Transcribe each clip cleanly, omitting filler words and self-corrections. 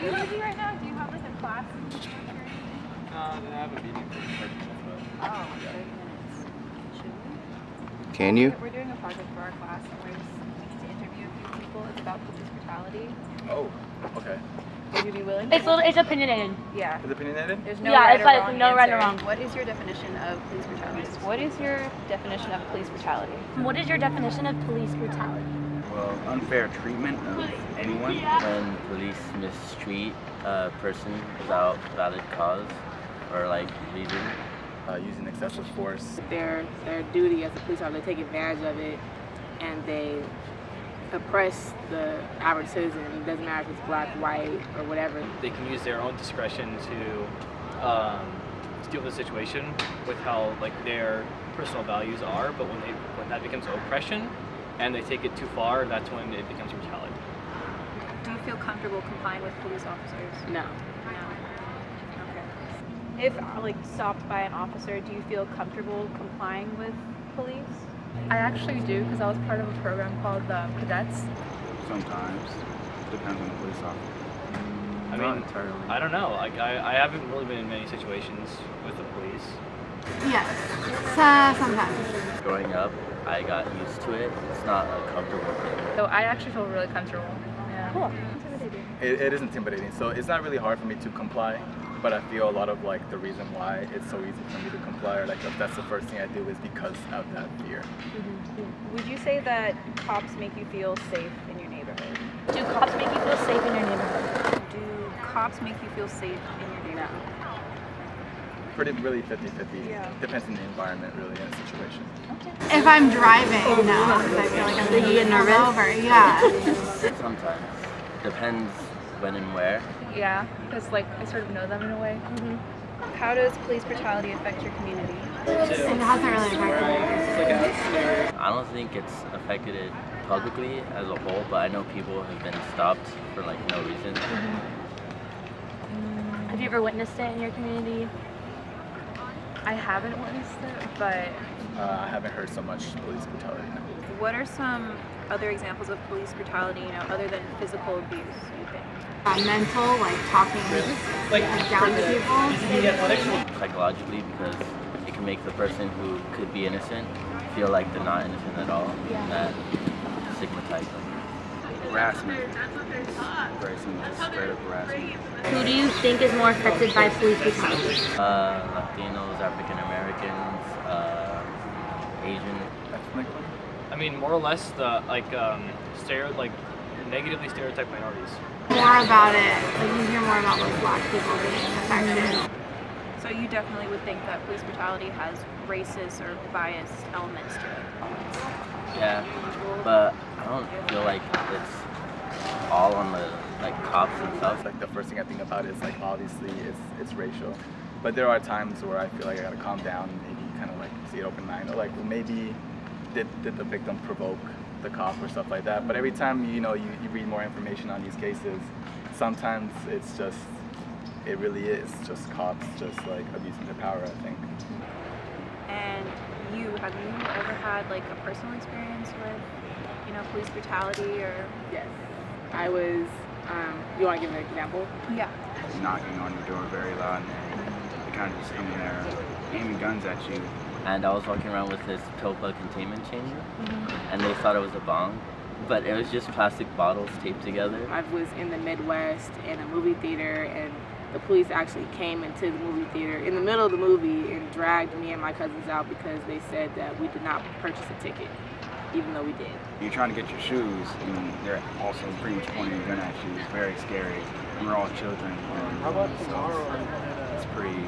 you busy right now? Do you have like a class? No, I have a meeting for 30 minutes. Oh, 30 minutes. Should we? Can you? We're doing a project for our class and we're just to interview a few people. It's about police brutality. Oh, okay. Would you be willing? It's opinionated. Yeah. Is it opinionated? There's no Yeah, right it's or like wrong no right or answer. wrong. What is your definition of police brutality? What is your definition of police brutality? What is your definition of police brutality? Well, unfair treatment of anyone. When police mistreat a person without valid cause or like reason. Using excessive force. Their duty as a police officer, they take advantage of it and they oppress the average citizen. It doesn't matter if it's black, white, or whatever. They can use their own discretion to deal with the situation with how like their personal values are, but when that becomes oppression and they take it too far, that's when it becomes brutality. Do you feel comfortable complying with police officers? No. No. Okay. If like stopped by an officer, do you feel comfortable complying with police? I actually do because I was part of a program called Cadets. Sometimes. Depends on the police officer. I mean, I don't know. Like I haven't really been in many situations with the police. Yes, sometimes. Growing up, I got used to it. It's not a comfortable thing. So I actually feel really comfortable. Yeah. Cool. It is intimidating. So it's not really hard for me to comply, but I feel a lot of like the reason why it's so easy for me to comply, or like if that's the first thing I do, is because of that fear. Would you say that cops make you feel safe in your neighborhood? Do cops make you feel safe in your neighborhood? Do cops make you feel safe in your neighborhood? Pretty really 50-50. Yeah. Depends on the environment, really, in a situation. If I'm driving, no, because I feel like I'm going to get nervous. Over. Yeah. Sometimes. Depends when and where. Yeah, because like I sort of know them in a way. How does police brutality affect your community? It hasn't really affected me. I don't think it's affected it publicly as a whole, but I know people have been stopped for like no reason. Have you ever witnessed it in your community? I haven't witnessed it, but I haven't heard so much police brutality now. What are some other examples of police brutality, other than physical abuse, you think? Mental, like talking down to people. Psychologically, because it can make the person who could be innocent feel like they're not innocent at all. That stigmatizes them. Harassment. Very simple, just straight up harassment. Who do you think is more affected by police brutality? Latinos, African Americans, Asian. Ethnically? I mean, more or less the negatively stereotyped minorities. More about it, like you hear more about like black people being affected. So you definitely would think that police brutality has racist or biased elements to it. Yeah, but I don't feel like it's all on the cops themselves. Like the first thing I think about is like obviously it's racial, but there are times where I feel like I gotta calm down and maybe kind of like see it open mind, or like well, maybe did the victim provoke the cop or stuff like that. But every time you read more information on these cases, sometimes it really is just cops just like abusing their power, I think. And have you ever had like a personal experience with police brutality or? Yes. I was, you want to give an example? Yeah. Knocking on your door very loud, and they kind of just come in there aiming guns at you. And I was walking around with this TOPA containment chamber, and they thought it was a bomb, but it was just plastic bottles taped together. I was in the Midwest in a movie theater, and the police actually came into the movie theater in the middle of the movie and dragged me and my cousins out because they said that we did not purchase a ticket, even though we did. You're trying to get your shoes, and they're also pretty much pointing a gun at you. It's very scary. And we're all children. It's pretty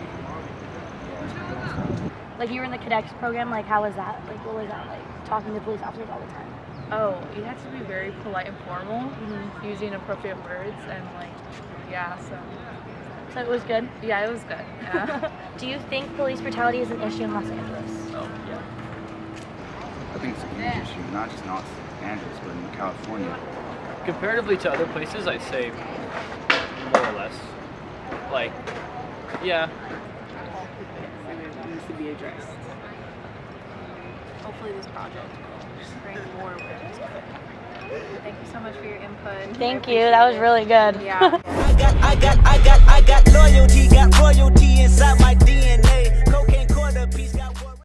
messed up. Like you were in the cadets program, like how was that? Like what was that like? Talking to police officers all the time. oh, you have to be very polite and formal, using appropriate words and So it was good? Yeah, it was good. Yeah. Do you think police brutality is an issue in Los Angeles? Oh, yeah. I think it's a huge issue, not just in Los Angeles, but in California. Comparatively to other places, I'd say more or less. Like, yeah. It needs to be addressed. Hopefully this project will bring more awareness to it. Thank you so much for your input. Thank you. That was really good. Yeah. I got